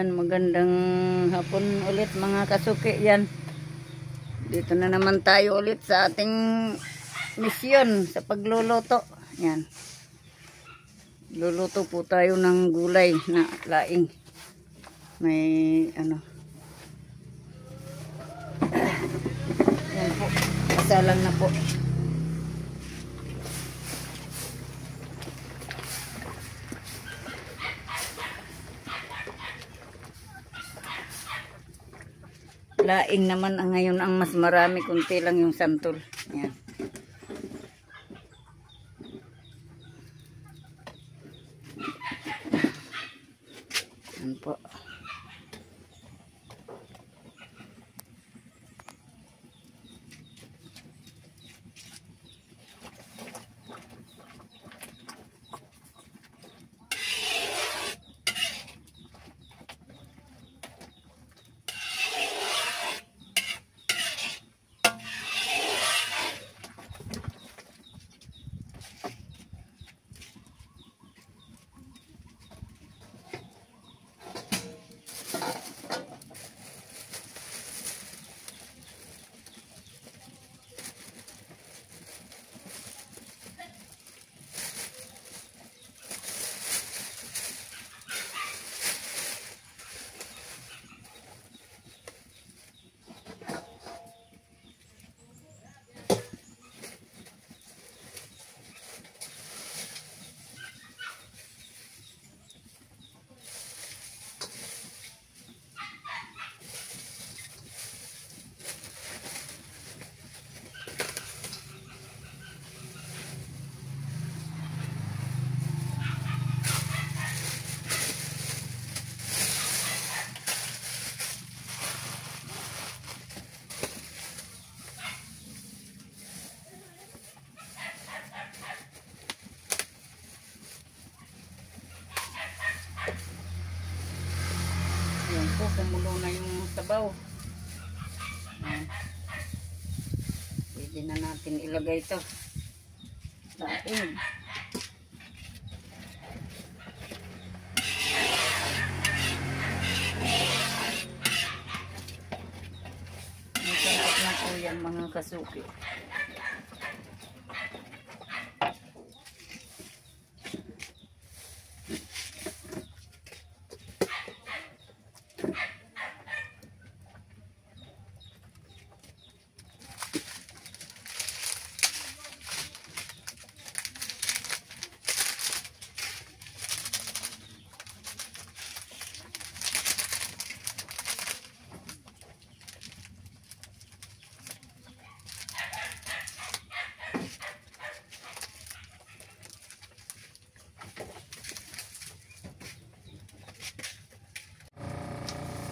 Ayan, magandang hapon ulit mga kasuki yan. Dito na naman tayo ulit sa ating misyon sa pagluluto. Yan. Luluto po tayo ng gulay na laing. May ano. Yan po. Kasalang na po. Laing naman ang ngayon ang mas marami, kunti lang yung santol. Yan. Yan po. Yan po, kumulo na yung sabaw. Yan. Pwede na natin ilagay ito. Laing. Masarap na po yan mga kasuki.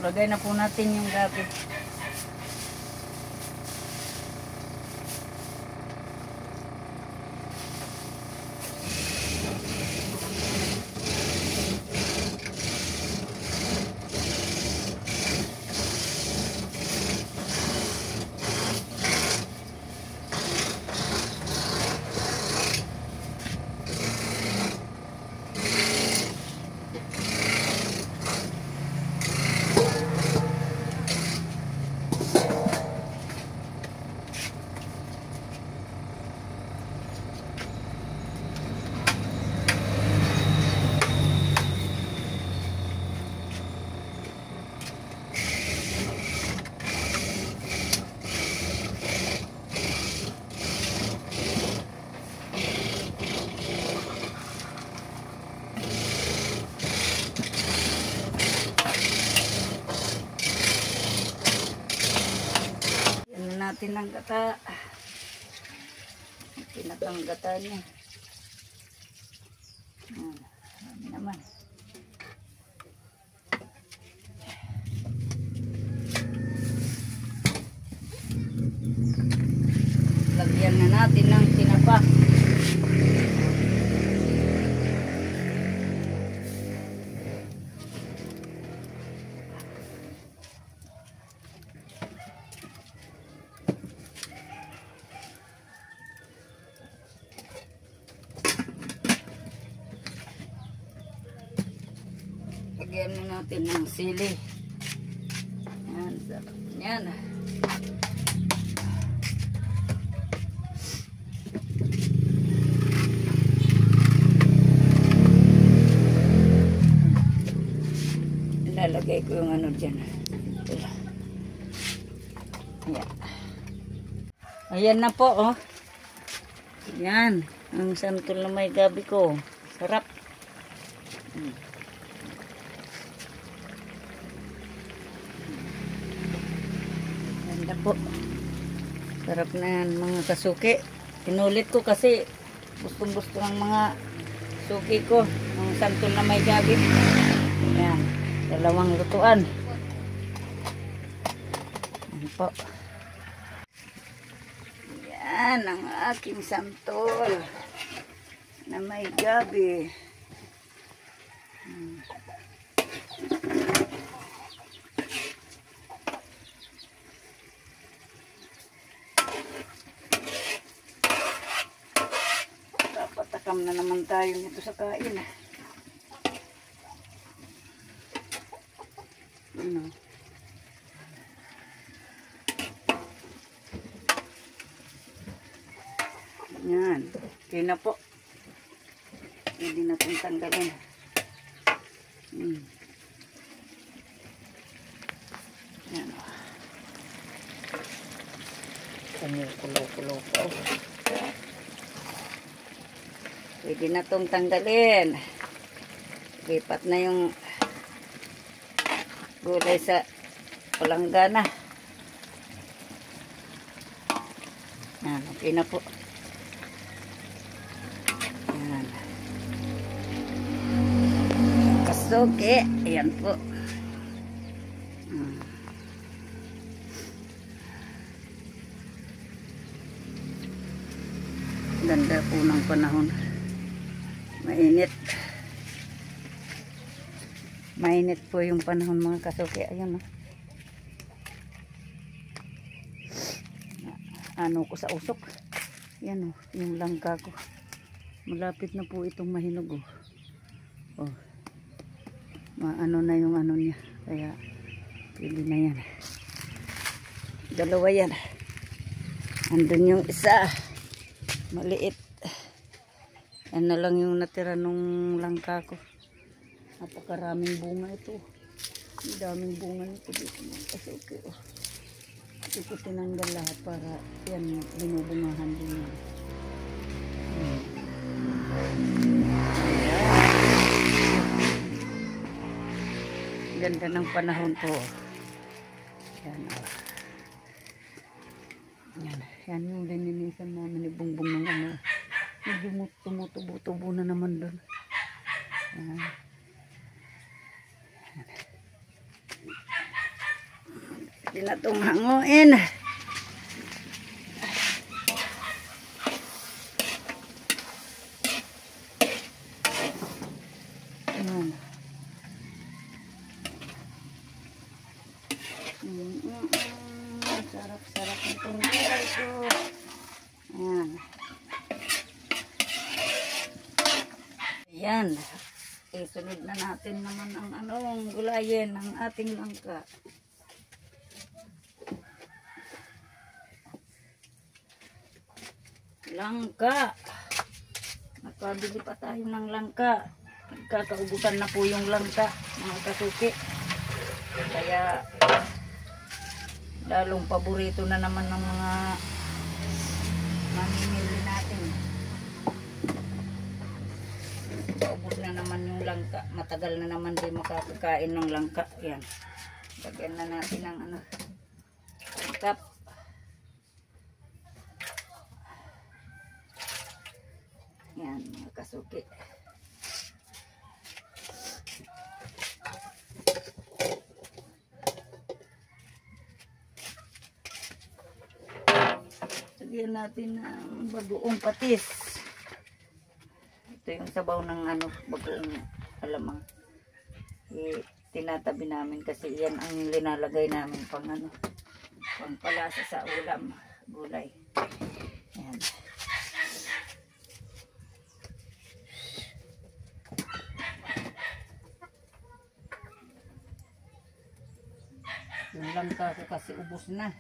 Lagay na po natin yung gabi. Natin ang gata. Pinakang gata niya. Dami naman. Lagyan na natin ng tinapa. Lagyan mo natin ng sili. Yan, sarap yan. Ilalagay ko yung ano dyan. Ayan. Ayan na po, oh. Yan. Ang santol na may gabi ko. Sarap. Ganda po. Sarap na yan, mga kasuki. Inulit ko kasi gustong-gusto ng mga suki ko. Ang santol na may gabi. Ayan. Dalawang lutuan. Ayan po. Yan ang aking santol na may gabi. Papatakam na naman tayo nito sa kain. Ano? Yan. Okay na po. Hindi na itong tanggalin. Yan o. Kumukulo-kulo po. Pwede na itong tanggalin. Lipat na yung gulay sa palanggana. Yan. Okay na po. Kasuki, ayan po. Ganda po ng panahon. Mainit. Mainit po yung panahon, mga kasuki. Ayan, oh. Ano ko sa usok. Ayan, oh, yung langka ko. Malapit na po itong mahinog, oh. Oh. Maano na yung ano niya, kaya pwede na yan. Dalawa yan. Andun yung isa maliit. Yan na lang yung natira nung langka ko. Napakaraming bunga ito. Ang daming bunga nito dito. Kasi okay, oh. Hindi ko tinanggal lahat para yan binubungahan din yan. Ganda ng panahon po. Yan, oh. Yan yung lininisan namin ni Bongbong ng ano. Medyo tumutubo-tubo na naman doon. Yan. Hindi na itong hanguin. Yan. Sarap-sarap itong gulay ko. Ayan. Ayan. Isunod na natin naman ang anong gulayin ng ating langka. Langka. Nakabili pa tayo ng langka. Nagkakaubusan na po yung langka, mga kasuki. Kaya lalong paborito na naman ng mga mamimili natin. Paubos na naman yung langka. Matagal na naman din makakakain ng langka. Yan. Lagyan na natin ng ano, langkap. Yan, mga kasuki. Lagyan natin ng bagoong patis. Ito yung sabaw ng ano, bagoong alamang. Tinatabi namin kasi yan ang linalagay namin pang ano, pang palasa sa ulam, gulay. Yan. Yung langka ko kasi ubos na.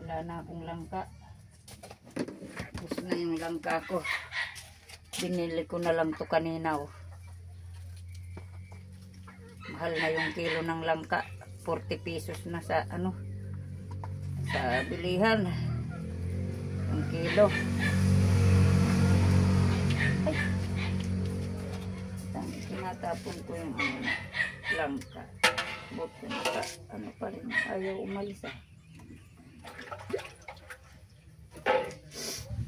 Wala na akong langka. Ubos na yung langka ko. Binili ko na lang to kanina. Oh. Mahal na yung kilo ng langka. 40 pesos na sa ano. Sa bilihan. Yung kilo. Ay. Tinatapon ko yung ano, langka. Buto na ano pa rin. Ayaw umalis ah.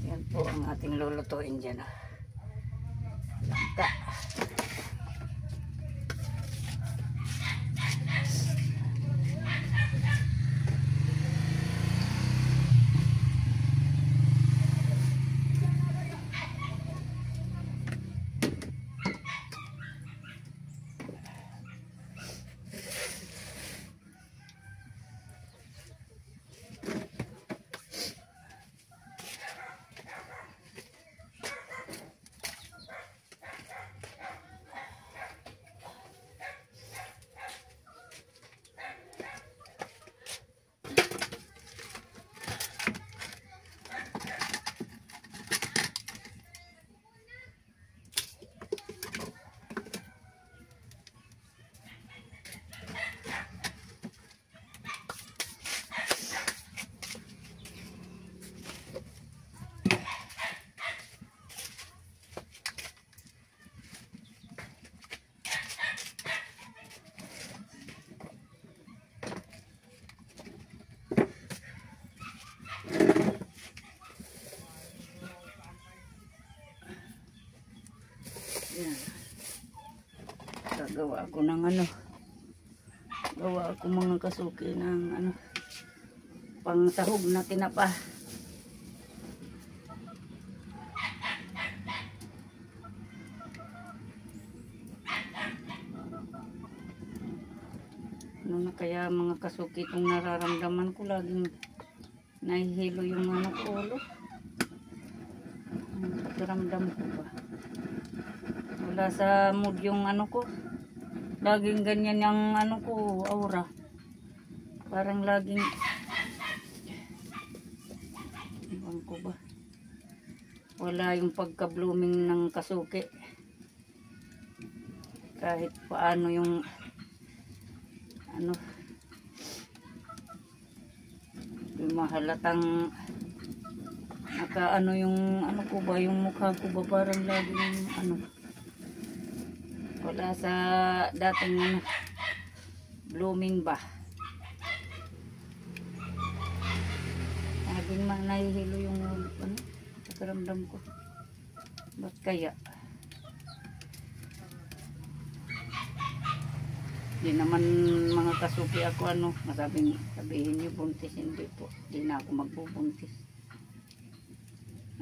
Yan po ang ating lulutuin dyan ah. Langka. Yan. Gagawa ako ng ano. Gawa ako mga kasuki ng ano. Pang sahog na tinapa. Ano na kaya mga kasuki itong nararamdaman ko, laging nahihilo yung ano ko ulo. Pakiramdam ko ba? Wala sa mood yung ano ko. Laging ganyan yung ano ko, aura. Parang laging ewan ko ba. Wala yung pagka-blooming ng kasuki. Kahit paano yung ano, yung mahalatang naka ano yung ano ko ba, yung mukha ko ba parang laging ano, wala sa dating ano, blooming ba. Laging nahihilo yung ano, pakiramdam ko. Ba't kaya? Di naman mga kasuki ako ano, sabihin niyo buntis, hindi po. Di na ako magbubuntis.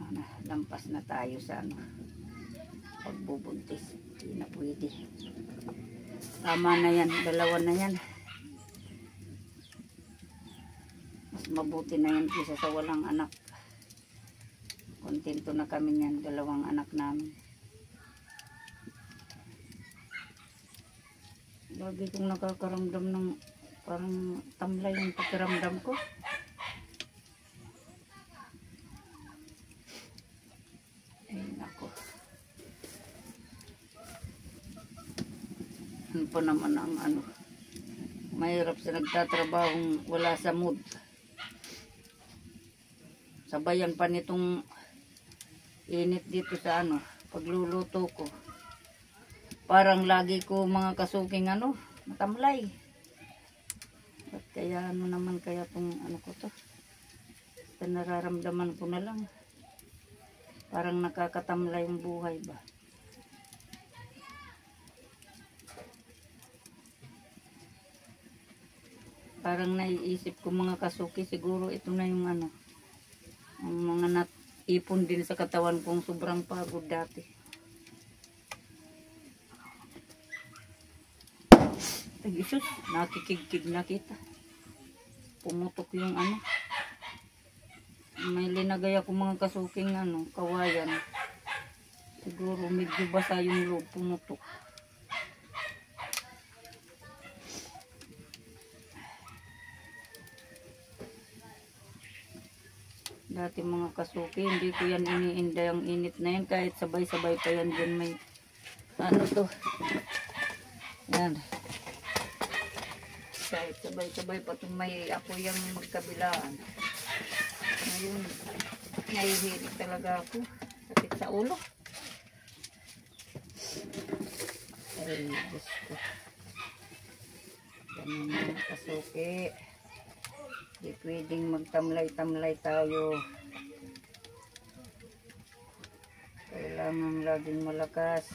Ano, lampas na tayo sa ano, pagbubuntis. Di na pwede. Tama na yan, dalawa na yan. Mas mabuti na yan kaysa sa walang anak. Kontento na kami niyan, dalawang anak namin. Lagi kong nakakaramdam ng parang tamlay yung pakiramdam ko. Ay nako. Ano pa naman ang ano. Mahirap sa nagtatrabahong wala sa mood. Sabayan pa nitong init dito sa ano, pagluluto ko. Parang lagi ko mga kasuking ano, matamlay. Ba't kaya ano naman kaya tong ano ko to? Basta nararamdaman ko na lang. Parang nakakatamlay yung buhay ba. Parang naiisip ko mga kasuki, siguro ito na yung ano, ang mga naipon din sa katawan kong sobrang pagod dati. Ay, isus, nakikigkig na kita. Pumutok yung ano. May linagay ako mga kasuking ano, kawayan. Siguro medyo basa yung loob, pumutok. Dati mga kasuki, hindi ko yan iniinda yung init na yan. Kahit sabay-sabay pa yan dyan may ano to. Yan. Kahit sabay-sabay pa itong may ako yung magkabilaan. Ngayon, nahihilig talaga ako. Sakit sa ulo. Ay, Diyos ko. Ganun mga kasuki. Hindi pwedeng magtamlay-tamlay tayo. Kailangan laging malakas.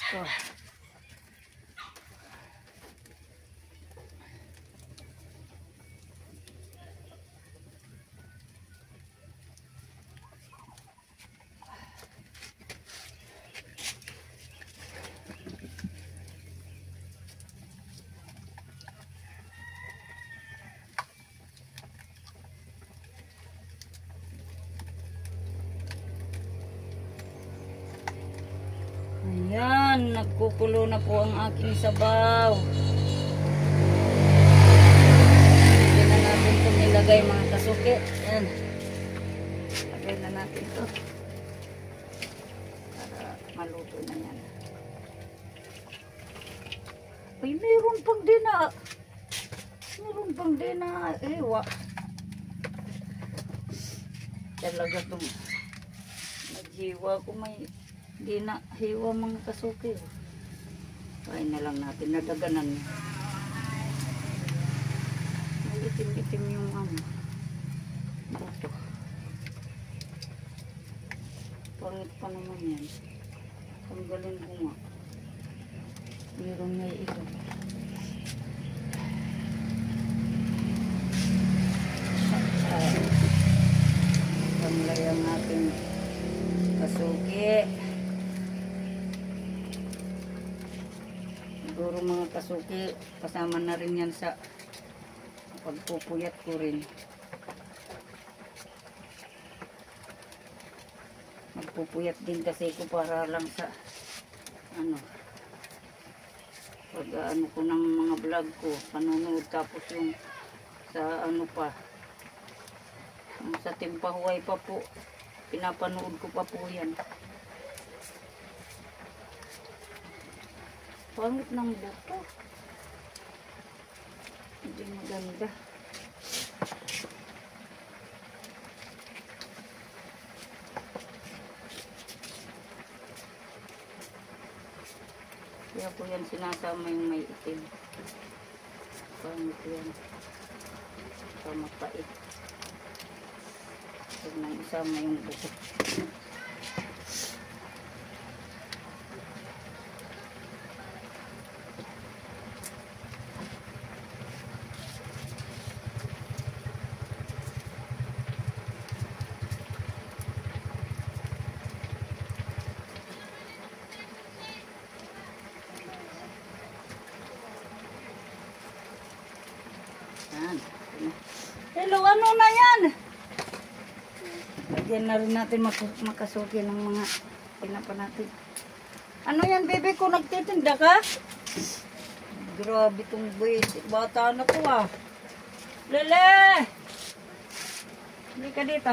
So, ayan, nagkukulo na po ang aking sabaw. Hindi na natin ito nilagay mga kasuki. Ayan. Lagay na natin ito. Para maluto na yan. Ay, meron pang dina. Meron pang dina. Ewa. Talaga itong naghiwa ko may di na hiwa mga kasuki. Kain na lang natin, nadaganan. May itim-itim yung ano. Ito. Pangit pa naman yan. Tanggalin ko nga. Meron nga ito. Tamlay ang ating kasuki. Siguro mga kasuki, kasama na rin yan sa pagpupuyat ko rin. Magpupuyat din kasi ko para lang sa ano, pag ano ko ng mga vlog ko, panonood, tapos yung sa ano pa, yung sa Timpahuay pa po, pinapanood ko pa po yan. Pangit ng buto. Hindi maganda. Kaya po yan sinasama yung may itim. Pangit yan. Pamapait. Huwag nang isama yung buto. Hello, ano na yan? Lagyan na rin natin makasuki ng mga pinapa natin. Ano yan, bebe ko? Nagtitinda ka? Grabe itong bata na ko ah. Lele! Hindi ka dito.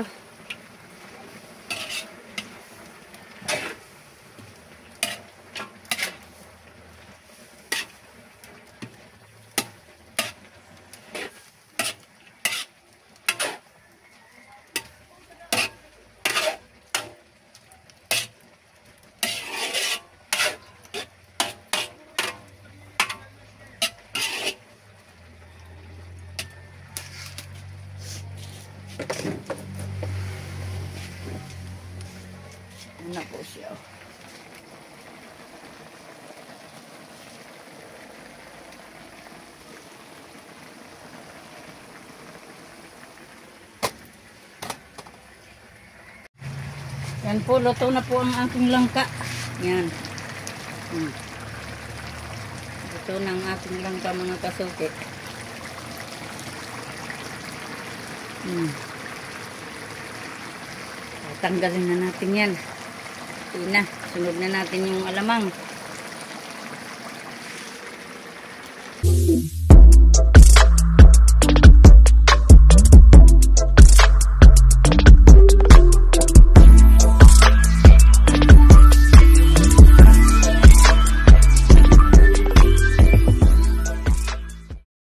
Yan po, luto na po ang aking langka. Yan. Luto na ang aking langka mga kasuki. Tanggalin na natin yan. Ito na. Sunod na natin yung alamang.